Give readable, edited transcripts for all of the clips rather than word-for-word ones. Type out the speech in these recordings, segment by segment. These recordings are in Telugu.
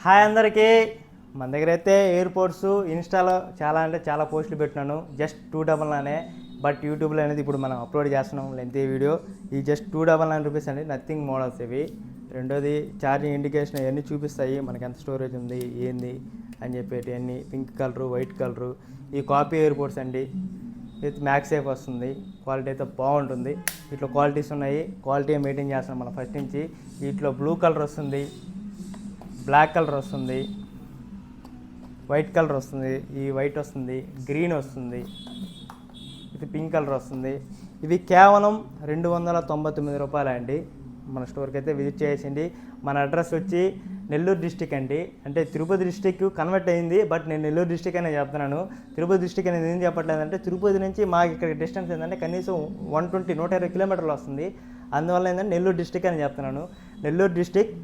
హాయ్ అందరికీ. మన దగ్గర అయితే ఎయిర్పోర్ట్స్ ఇన్స్టాలో చాలా పోస్టులు పెట్టినాను. జస్ట్ 299 బట్ యూట్యూబ్లో అనేది ఇప్పుడు మనం అప్లోడ్ చేస్తున్నాం లెంతీ వీడియో. ఈ జస్ట్ 299 రూపీస్ అండి, నథింగ్ మోడల్స్ ఇవి. రెండోది ఛార్జింగ్ ఇండికేషన్ అవన్నీ చూపిస్తాయి, మనకి ఎంత స్టోరేజ్ ఉంది ఏంది అని చెప్పేటి అన్నీ. Pink colour, white colour. ఈ కాపీ ఎయిర్పోర్ట్స్ అండి, విత్ మ్యాక్సేఫ్ వస్తుంది. క్వాలిటీ అయితే బాగుంటుంది. వీటిలో క్వాలిటీస్ ఉన్నాయి, క్వాలిటీ మెయింటైన్ చేస్తున్నాం మనం ఫస్ట్ నుంచి. వీటిలో బ్లూ కలర్ వస్తుంది, బ్లాక్ కలర్ వస్తుంది, వైట్ కలర్ వస్తుంది, ఈ వైట్ వస్తుంది, గ్రీన్ వస్తుంది, ఇది పింక్ కలర్ వస్తుంది. ఇవి కేవలం 299 రూపాయలు అండి. మన స్టోర్కి అయితే విజిట్ చేసింది. మన అడ్రస్ వచ్చి నెల్లూరు డిస్టిక్ అండి. అంటే తిరుపతి డిస్టిక్ కన్వర్ట్ అయింది, బట్ నేను నెల్లూరు డిస్టిక్ అనే చెప్తున్నాను. తిరుపతి డిస్టిక్ అనేది ఏం చెప్పట్లేదంటే, తిరుపతి నుంచి మాకు ఇక్కడ డిస్టెన్స్ ఏంటంటే కనీసం 120 కిలోమీటర్లు వస్తుంది. అందువల్ల ఏంటంటే నెల్లూరు డిస్టిక్ అని చెప్తున్నాను. Nellore district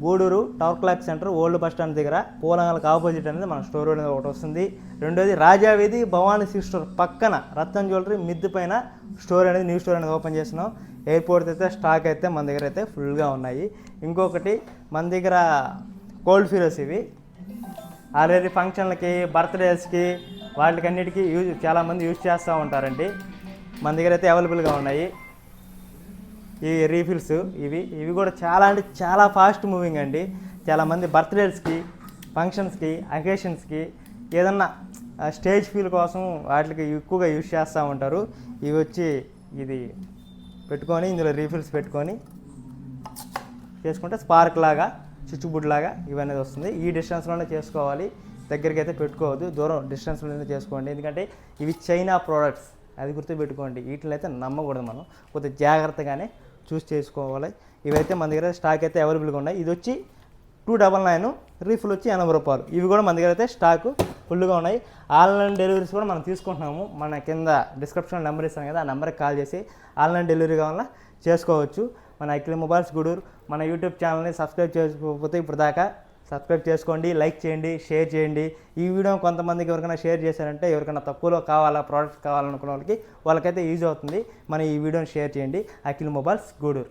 Gudur tower clock centre old bus stand దగ్గర పూలంగలకు ఆపోజిట్ అనేది మన స్టోర్ అనేది ఒకటి వస్తుంది. రెండోది రాజావీధి భవానీ సిల్క్ స్టోర్ పక్కన రత్నం జ్యువెలరీ మిద్ది పైన స్టోర్ అనేది న్యూ స్టోర్ అనేది ఓపెన్ చేస్తున్నాం. ఎయిర్పోర్ట్ అయితే స్టాక్ అయితే మన దగ్గర అయితే ఫుల్గా ఉన్నాయి. ఇంకొకటి మన దగ్గర కోల్డ్ ఫీరోస్, ఇవి ఆల్రెడీ ఫంక్షన్లకి, బర్త్డేస్కి, వాటికన్నిటికీ చాలామంది యూజ్ చేస్తూ ఉంటారండి. మన దగ్గర అయితే అవైలబుల్గా ఉన్నాయి. ఈ రీఫిల్స్ ఇవి కూడా చాలా ఫాస్ట్ మూవింగ్ అండి. చాలామంది బర్త్డేస్కి, ఫంక్షన్స్కి, అకేషన్స్కి, ఏదన్నా స్టేజ్ ఫీల్ కోసం వాటికి ఎక్కువగా యూజ్ చేస్తూ ఉంటారు. ఇవి వచ్చి ఇది పెట్టుకొని ఇందులో రీఫిల్స్ పెట్టుకొని చేసుకుంటే స్పార్క్ లాగా, చిచ్చుబుడ్ లాగా ఇవన్నీ వస్తుంది. ఈ డిస్టెన్స్లోనే చేసుకోవాలి, దగ్గరికి అయితే పెట్టుకోవద్దు, దూరం డిస్టెన్స్లోనే చేసుకోండి. ఎందుకంటే ఇవి చైనా ప్రోడక్ట్స్, అది గుర్తుపెట్టుకోండి. వీటిని అయితే నమ్మకూడదు, మనం కొద్దిగా జాగ్రత్తగానే చూస్ చేసుకోవాలి. ఇవైతే మన దగ్గర స్టాక్ అయితే అవైలబుల్గా ఉన్నాయి. ఇది వచ్చి 299, రీఫిల్ వచ్చి 80 రూపాయలు. ఇవి కూడా మన దగ్గర అయితే స్టాక్ ఫుల్గా ఉన్నాయి. ఆన్లైన్ డెలివరీస్ కూడా మనం తీసుకుంటున్నాము. మన కింద డిస్క్రిప్షన్లో నెంబర్ ఇస్తాం కదా, ఆ నెంబర్కి కాల్ చేసి ఆన్లైన్ డెలివరీ కావాలన్నా చేసుకోవచ్చు. మన అఖిల మొబైల్స్ గూడూరు మన యూట్యూబ్ ఛానల్ని సబ్స్క్రైబ్ చేసుకోకపోతే ఇప్పుడు దాకా సబ్స్క్రైబ్ చేసుకోండి, లైక్ చేయండి, షేర్ చేయండి. ఈ వీడియో కొంతమందికి ఎవరికైనా షేర్ చేశారంటే, ఎవరికైనా తక్కువలో కావాలా ప్రోడక్ట్స్ కావాలనుకున్న వాళ్ళకైతే యూజ్ అవుతుంది. మన ఈ వీడియోని షేర్ చేయండి. అఖిల మొబైల్స్ గూడూరు.